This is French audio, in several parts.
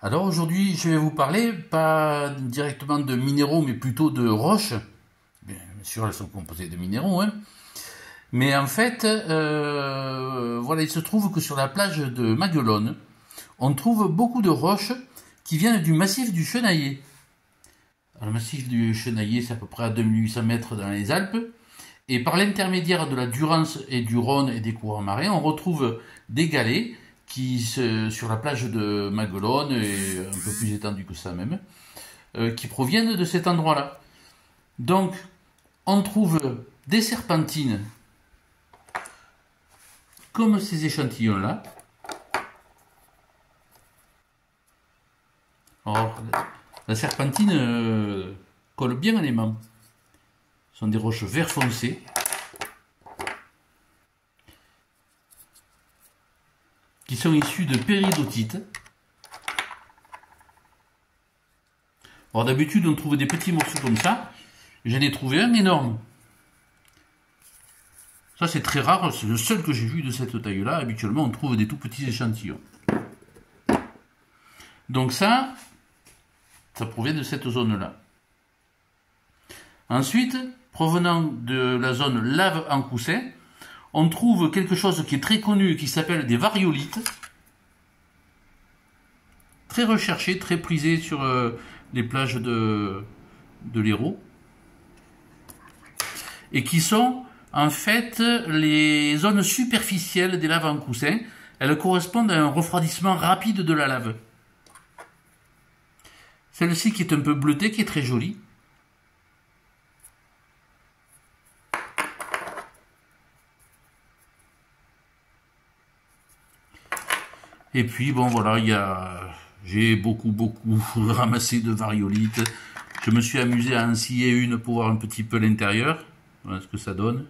Alors aujourd'hui, je vais vous parler pas directement de minéraux, mais plutôt de roches. Bien sûr, elles sont composées de minéraux, hein. Mais en fait, voilà, il se trouve que sur la plage de Maguelone, on trouve beaucoup de roches qui viennent du massif du Chenaillé. Alors, le massif du Chenaillé, c'est à peu près à 2800 mètres dans les Alpes. Et par l'intermédiaire de la Durance et du Rhône et des courants marins, on retrouve des galets sur la plage de Maguelone, et un peu plus étendue que ça même, qui proviennent de cet endroit-là. Donc, on trouve des serpentines, comme ces échantillons-là. Alors, la serpentine colle bien à l'aimant. Ce sont des roches vert foncé. Qui sont issues de péridotite. Alors d'habitude on trouve des petits morceaux comme ça. J'en ai trouvé un énorme. Ça c'est très rare, c'est le seul que j'ai vu de cette taille-là. Habituellement on trouve des tout petits échantillons. Donc ça provient de cette zone-là. Ensuite, provenant de la zone lave en coussin, on trouve quelque chose qui est très connu, qui s'appelle des variolites. Très recherché, très prisé sur les plages de l'Hérault. Et qui sont en fait les zones superficielles des laves en coussin. Elles correspondent à un refroidissement rapide de la lave. Celle-ci qui est un peu bleutée, qui est très jolie. Et puis bon voilà, j'ai beaucoup ramassé de variolites. Je me suis amusé à en scier une pour voir un petit peu l'intérieur. Voilà ce que ça donne.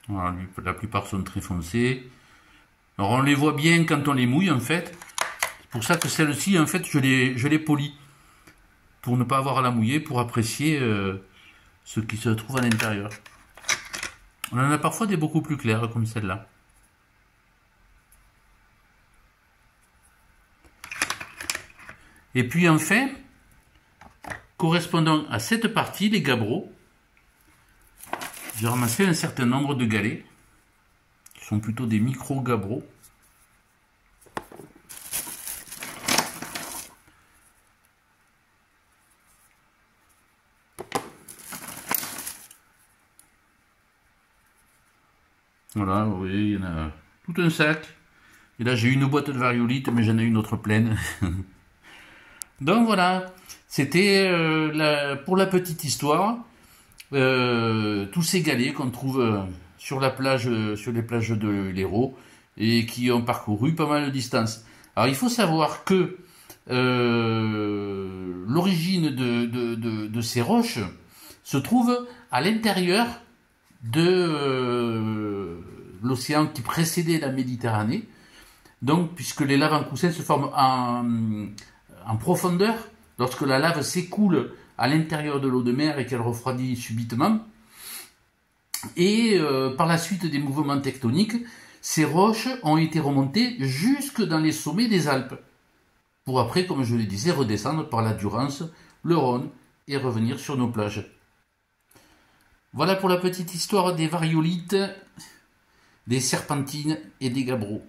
Voilà, la plupart sont très foncées. Alors on les voit bien quand on les mouille en fait. C'est pour ça que celle-ci en fait je les polis. Pour ne pas avoir à la mouiller, pour apprécier ce qui se trouve à l'intérieur. On en a parfois des beaucoup plus claires comme celle-là. Et puis enfin, correspondant à cette partie, les gabbros, j'ai ramassé un certain nombre de galets, qui sont plutôt des micro-gabbros. Voilà, vous voyez, il y en a tout un sac. Et là, j'ai une boîte de variolites, mais j'en ai une autre pleine. Donc voilà, c'était pour la petite histoire. Tous ces galets qu'on trouve sur les plages de l'Hérault et qui ont parcouru pas mal de distance. Alors il faut savoir que l'origine de ces roches se trouve à l'intérieur de l'océan qui précédait la Méditerranée. Donc, puisque les laves en coussin se forment en profondeur, lorsque la lave s'écoule à l'intérieur de l'eau de mer et qu'elle refroidit subitement. Et par la suite des mouvements tectoniques, ces roches ont été remontées jusque dans les sommets des Alpes, pour après, comme je le disais, redescendre par la Durance, le Rhône et revenir sur nos plages. Voilà pour la petite histoire des variolites, des serpentines et des gabbros.